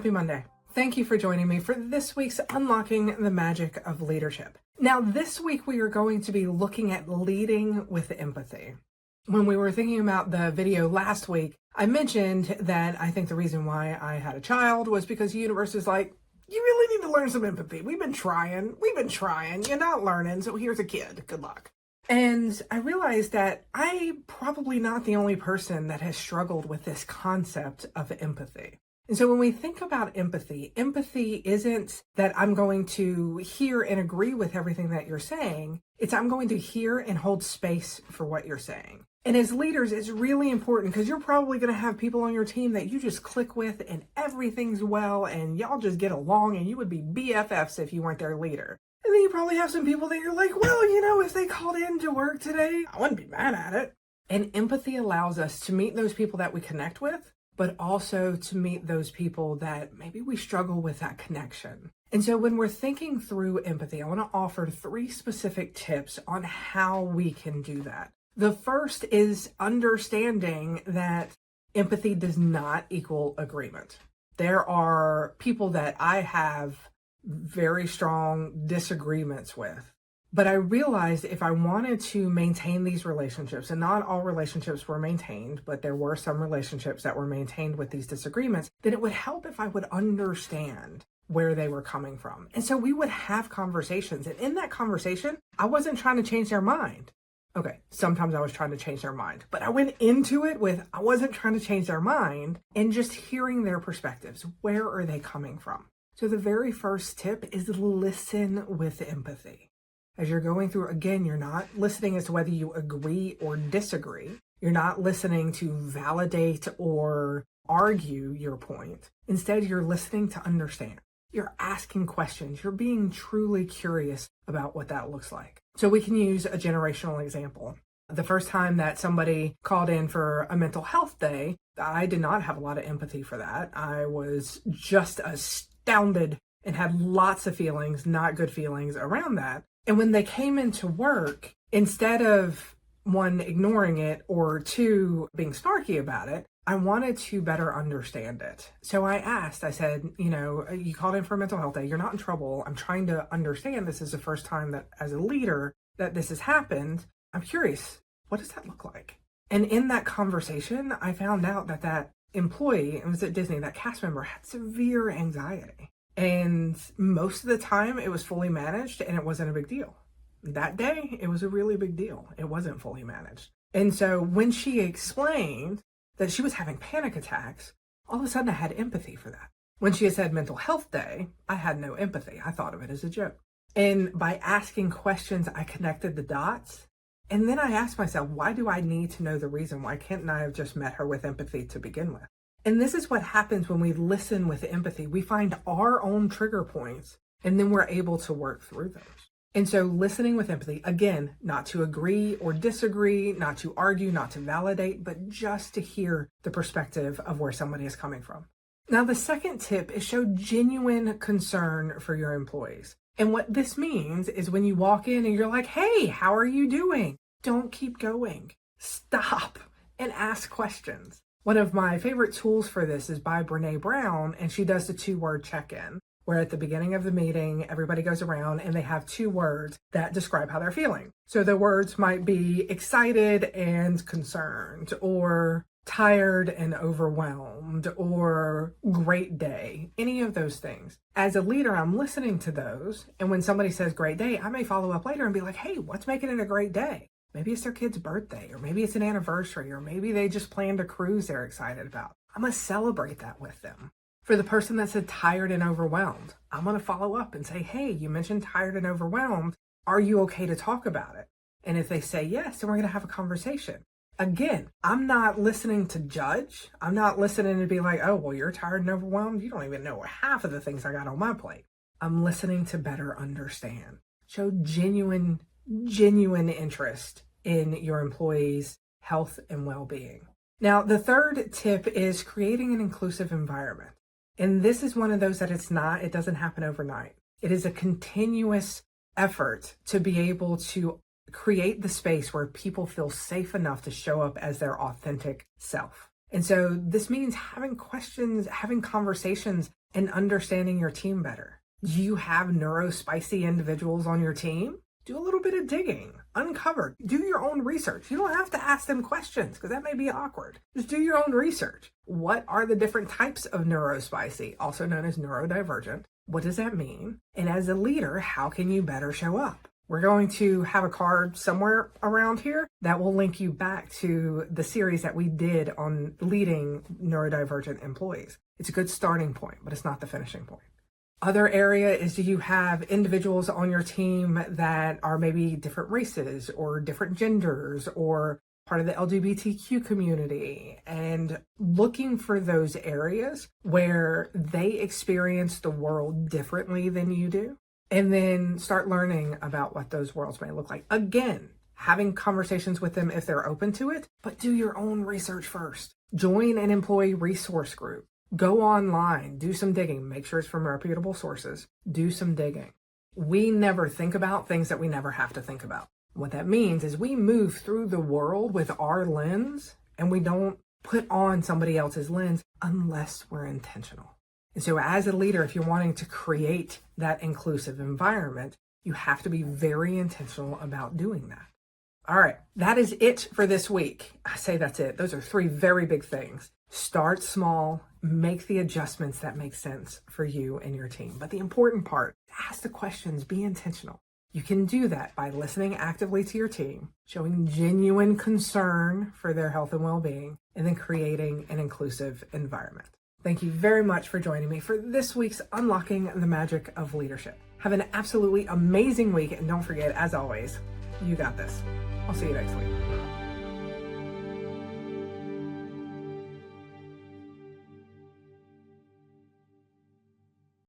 Happy Monday. Thank you for joining me for this week's Unlocking the Magic of Leadership. Now, this week we are going to be looking at leading with empathy. When we were thinking about the video last week, I mentioned that I think the reason why I had a child was because the universe is like, you really need to learn some empathy. We've been trying, you're not learning, so here's a kid, good luck. And I realized that I'm probably not the only person that has struggled with this concept of empathy. And so when we think about empathy, empathy isn't that I'm going to hear and agree with everything that you're saying. It's I'm going to hear and hold space for what you're saying. And as leaders, it's really important because you're probably going to have people on your team that you just click with and everything's well and y'all just get along and you would be BFFs if you weren't their leader. And then you probably have some people that you're like, well, if they called in to work today, I wouldn't be mad at it. And empathy allows us to meet those people that we connect with, but also to meet those people that maybe we struggle with that connection. And so when we're thinking through empathy, I want to offer 3 specific tips on how we can do that. The first is understanding that empathy does not equal agreement. There are people that I have very strong disagreements with. But I realized if I wanted to maintain these relationships, and not all relationships were maintained, but there were some relationships that were maintained with these disagreements, then it would help if I would understand where they were coming from. And so we would have conversations. And in that conversation, I wasn't trying to change their mind. Okay, sometimes I was trying to change their mind, but I went into it with, I wasn't trying to change their mind and just hearing their perspectives. Where are they coming from? So the very first tip is listen with empathy. As you're going through, again, you're not listening as to whether you agree or disagree. You're not listening to validate or argue your point. Instead, you're listening to understand. You're asking questions. You're being truly curious about what that looks like. So we can use a generational example. The first time that somebody called in for a mental health day, I did not have a lot of empathy for that. I was just astounded and had lots of feelings, not good feelings around that. And when they came into work, instead of 1, ignoring it, or 2, being snarky about it, I wanted to better understand it. So I asked, I said, you called in for a mental health day. You're not in trouble. I'm trying to understand. This is the first time that as a leader that this has happened. I'm curious, what does that look like? And in that conversation, I found out that that employee, it was at Disney, that cast member had severe anxiety. And most of the time it was fully managed and it wasn't a big deal. That day, it was a really big deal. It wasn't fully managed. And so when she explained that she was having panic attacks, all of a sudden I had empathy for that. When she had said mental health day, I had no empathy. I thought of it as a joke. And by asking questions, I connected the dots. And then I asked myself, why do I need to know the reason? Why can't I have just met her with empathy to begin with? And this is what happens when we listen with empathy. We find our own trigger points, and then we're able to work through those. And so listening with empathy, again, not to agree or disagree, not to argue, not to validate, but just to hear the perspective of where somebody is coming from. Now, the second tip is show genuine concern for your employees. And what this means is when you walk in and you're like, hey, how are you doing? Don't keep going. Stop and ask questions. One of my favorite tools for this is by Brené Brown, and she does the 2-word check-in, where at the beginning of the meeting, everybody goes around and they have 2 words that describe how they're feeling. So the words might be excited and concerned, or tired and overwhelmed, or great day, any of those things. As a leader, I'm listening to those. And when somebody says great day, I may follow up later and be like, hey, what's making it a great day? Maybe it's their kid's birthday, or maybe it's an anniversary, or maybe they just planned a cruise they're excited about. I'm going to celebrate that with them. For the person that said tired and overwhelmed, I'm going to follow up and say, hey, you mentioned tired and overwhelmed. Are you okay to talk about it? And if they say yes, then we're going to have a conversation. Again, I'm not listening to judge. I'm not listening to be like, oh, well, you're tired and overwhelmed. You don't even know half of the things I got on my plate. I'm listening to better understand. Show genuine interest in your employees' health and well-being. Now, the third tip is creating an inclusive environment. And this is one of those that it doesn't happen overnight. It is a continuous effort to be able to create the space where people feel safe enough to show up as their authentic self. And so this means having questions, having conversations, and understanding your team better. Do you have neurospicy individuals on your team? Do a little bit of digging, uncover, do your own research. You don't have to ask them questions because that may be awkward. Just do your own research. What are the different types of neurospicy, also known as neurodivergent? What does that mean? And as a leader, how can you better show up? We're going to have a card somewhere around here that will link you back to the series that we did on leading neurodivergent employees. It's a good starting point, but it's not the finishing point. Other area is, do you have individuals on your team that are maybe different races or different genders or part of the LGBTQ community, and looking for those areas where they experience the world differently than you do, and then start learning about what those worlds may look like. Again, having conversations with them if they're open to it, but do your own research first. Join an employee resource group. Go online, do some digging, make sure it's from reputable sources, do some digging. We never think about things that we never have to think about. What that means is we move through the world with our lens and we don't put on somebody else's lens unless we're intentional. And so as a leader, if you're wanting to create that inclusive environment, you have to be very intentional about doing that. All right, that is it for this week. I say that's it. Those are 3 very big things. Start small, make the adjustments that make sense for you and your team. But the important part, ask the questions, be intentional. You can do that by listening actively to your team, showing genuine concern for their health and well-being, and then creating an inclusive environment. Thank you very much for joining me for this week's Unlocking the Magic of Leadership. Have an absolutely amazing week, and don't forget, as always, you got this. I'll see you next week.